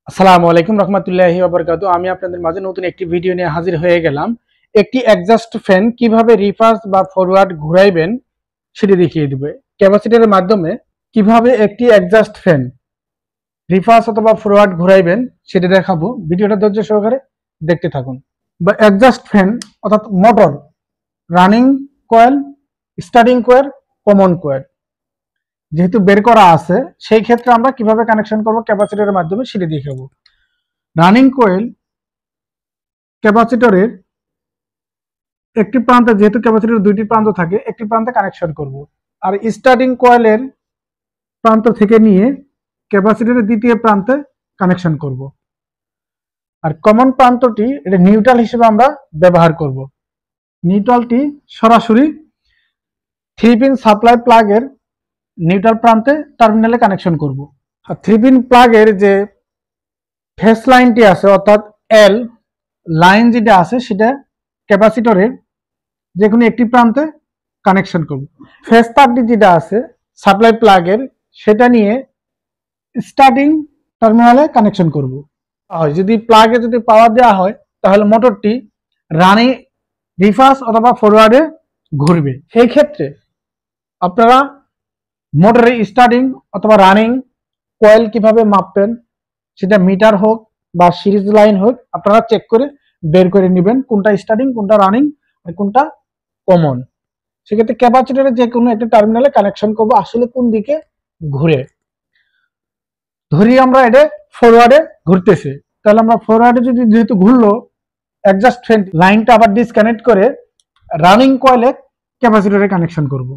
আসসালামু আলাইকুম রহমতুল্লাহি ওয়া বারাকাতুহু। আমি আপনাদের মাঝে নতুন একটি ভিডিও নিয়ে হাজির হয়ে গেলাম। একটি এক্সজস্ট ফ্যান কিভাবে রিভার্স বা ফরওয়ার্ড ঘুরাইবেন সেটি দেখিয়ে দিব। ক্যাপাসিটরের মাধ্যমে কিভাবে একটি এক্সজস্ট ফ্যান রিভার্স অথবা ফরওয়ার্ড ঘুরাইবেন সেটি দেখাবো। ভিডিওটা ধৈর্য সহকারে দেখতে থাকুন। বা এক্সজস্ট ফ্যান অর্থাৎ motor, running coil, starting coil, common coil যেহেতু বের করা আছে, সেই ক্ষেত্রে আমরা কিভাবে কানেকশন করব ক্যাপাসিটরের মাধ্যমে সেটি দেখাবো। রানিং কয়েল ক্যাপাসিটরের একটি প্রান্তে, যেহেতু ক্যাপাসিটরের দুইটি প্রান্ত থাকে, একটি প্রান্তে কানেকশন করব। আর স্টার্টিং কয়েলের প্রান্ত থেকে নিয়ে ক্যাপাসিটরের দ্বিতীয় প্রান্তে কানেকশন করব। আর কমন প্রান্তটি এটা নিউট্রাল হিসেবে আমরা ব্যবহার করব। নিউট্রালটি সরাসরি 3 পিন সাপ্লাই প্লাগের নিউট্রাল প্রান্তে টার্মিনালে কানেকশন করব। আর 3 পিন প্লাগের যে ফেস লাইনটি আছে অর্থাৎ এল লাইন যেটা আছে সেটা ক্যাপাসিটরের যে কোনো একটি প্রান্তে কানেকশন করব। ফেস তারটি যেটা আছে সাপ্লাই প্লাগের সেটা নিয়ে স্টার্টিং টার্মিনালে কানেকশন করব। যদি প্লাগে যদি পাওয়ার দেওয়া হয় তাহলে মোটরটি রানিং রিভার্স অথবা ফরওয়ার্ডে ঘুরবে। সেই ক্ষেত্রে আপনারা মোটরের স্টার্টিং অথবা রানিং কয়েল কিভাবে মাপবেন, সেটা মিটার হোক বা সিরিজ লাইন হোক, আপনারা চেক করে বের করে নেবেন কোনটা স্টার্টিং, কোনটা রানিং, আর কোনটা কমন। সেক্ষেত্রে ক্যাপাসিটরের যে কোনো একটা টার্মিনালে কানেকশন করব আসলে কোন দিকে ঘুরে। ধরি আমরা এটা ফরওয়ার্ডে ঘুরতেছে, তাহলে আমরা ফরওয়ার্ডে যদি যেহেতু ঘুরলো, অ্যাডজাস্ট ফ্যান লাইনটা আবার ডিসকানেক্ট করে রানিং কয়েলে ক্যাপাসিটরে কানেকশন করব।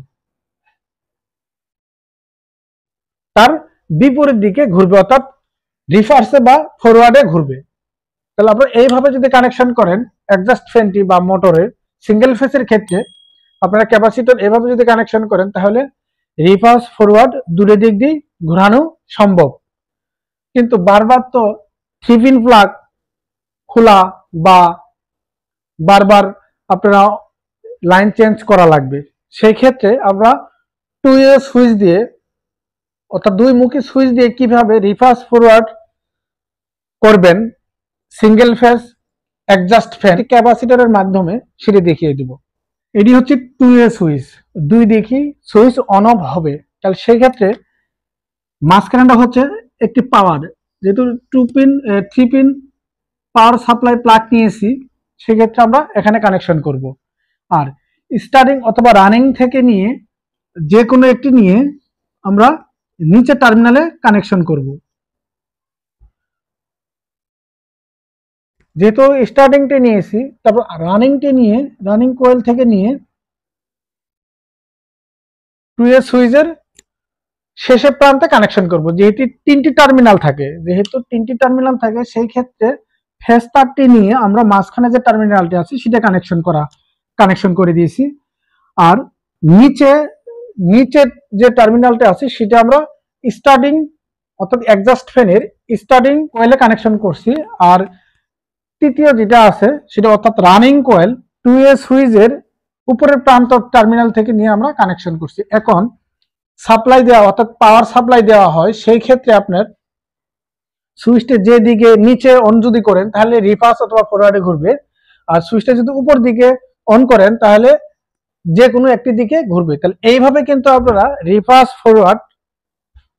তার বিপরীত দিকে ঘুরবে অর্থাৎ রিভার্সে বা ফরওয়ার্ডে ঘুরবে। তাহলে আপনারা এইভাবে যদি কানেকশন করেন অ্যাডজাস্ট ফ্যানটি বা মোটরের সিঙ্গেল ফেসের ক্ষেত্রে, আপনারা ক্যাপাসিটর এভাবে যদি কানেকশন করেন তাহলে রিভার্স ফরওয়ার্ড দুটো দিক দিয়ে ঘোরানো সম্ভব। কিন্তু বারবার তো 3 পিন প্লাগ খোলা বা বারবার আপনারা লাইন চেঞ্জ করা লাগবে। সেই ক্ষেত্রে আমরা 2 সুইচ দিয়ে অর্থাৎ 2 মুখী সুইচ দিয়ে কিভাবে রিভার্স ফরওয়ার্ড করবেন সিঙ্গেল ফেজ অ্যাডজাস্ট ফ্যান ক্যাপাসিটরের মাধ্যমে সেটি দেখিয়ে দিব। এটি হচ্ছে 2 সুইচ, দুই দেখি সুইচ অন অফ হবে। তাহলে সেই ক্ষেত্রে মাঝখানেটা হচ্ছে একটি পাওয়ার, যেহেতু 3 পিন পাওয়ার সাপ্লাই প্লাগ নিয়েছি, সেক্ষেত্রে আমরা এখানে কানেকশন করব। আর স্টার্টিং অথবা রানিং থেকে নিয়ে যে কোনো একটি নিয়ে আমরা নিচে টার্মিনালে কানেকশন করব। যেহেতু স্টার্টিংটি নিয়েছি, তারপর রানিংটি নিয়ে রানিং কয়েল থেকে নিয়ে 2 সুইচের শেষের প্রান্তে কানেকশন করব। যেহেতু তিনটি টার্মিনাল থাকে, সেই ক্ষেত্রে ফেজ তারটি নিয়ে আমরা মাঝখানে যে টার্মিনালটি আছে সেটা কানেকশন করে দিয়েছি। আর নিচে যে টার্মিনালটা আছে সেটা আমরা স্টার্টিং অর্থাৎ অ্যাডজাস্ট ফ্যানের স্টার্টিং কয়েলে কানেকশন করছি। আর তৃতীয় যেটা আছে সেটা অর্থাৎ রানিং কয়েল 2 সুইচের উপরের প্রান্ত টার্মিনাল থেকে নিয়ে আমরা কানেকশন করছি। এখন সাপ্লাই দেওয়া অর্থাৎ পাওয়ার সাপ্লাই দেওয়া হয়, সেই ক্ষেত্রে আপনার সুইচটা যে দিকে নিচে অন যদি করেন তাহলে রিভার্স অথবা ফরওয়ার্ডে ঘুরবে। আর সুইচটা যদি উপর দিকে অন করেন তাহলে যে কোনো একটি দিকে ঘুরবে। তাহলে এইভাবে কিন্তু আপনারা রিভার্স ফরওয়ার্ড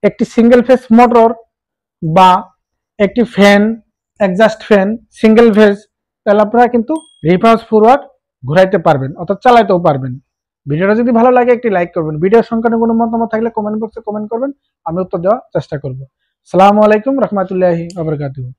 একটি সিঙ্গেল ফেজ মোটর বা একটি fan adjust fan single phase, তাহলে আপনারা কিন্তু রিভার্স ফরওয়ার্ড ঘুরাইতে পারবেন অর্থাৎ চালাইতেও পারবেন। ভিডিওটা যদি ভালো লাগে একটি লাইক করবেন। ভিডিওর সংক্রান্ত কোনো মতামত থাকলে কমেন্ট বক্সে কমেন্ট করবেন, আমি উত্তর দেওয়ার চেষ্টা করব। আসসালামু আলাইকুম রহমতুল্লাহি ওয়া বারাকাতুহু।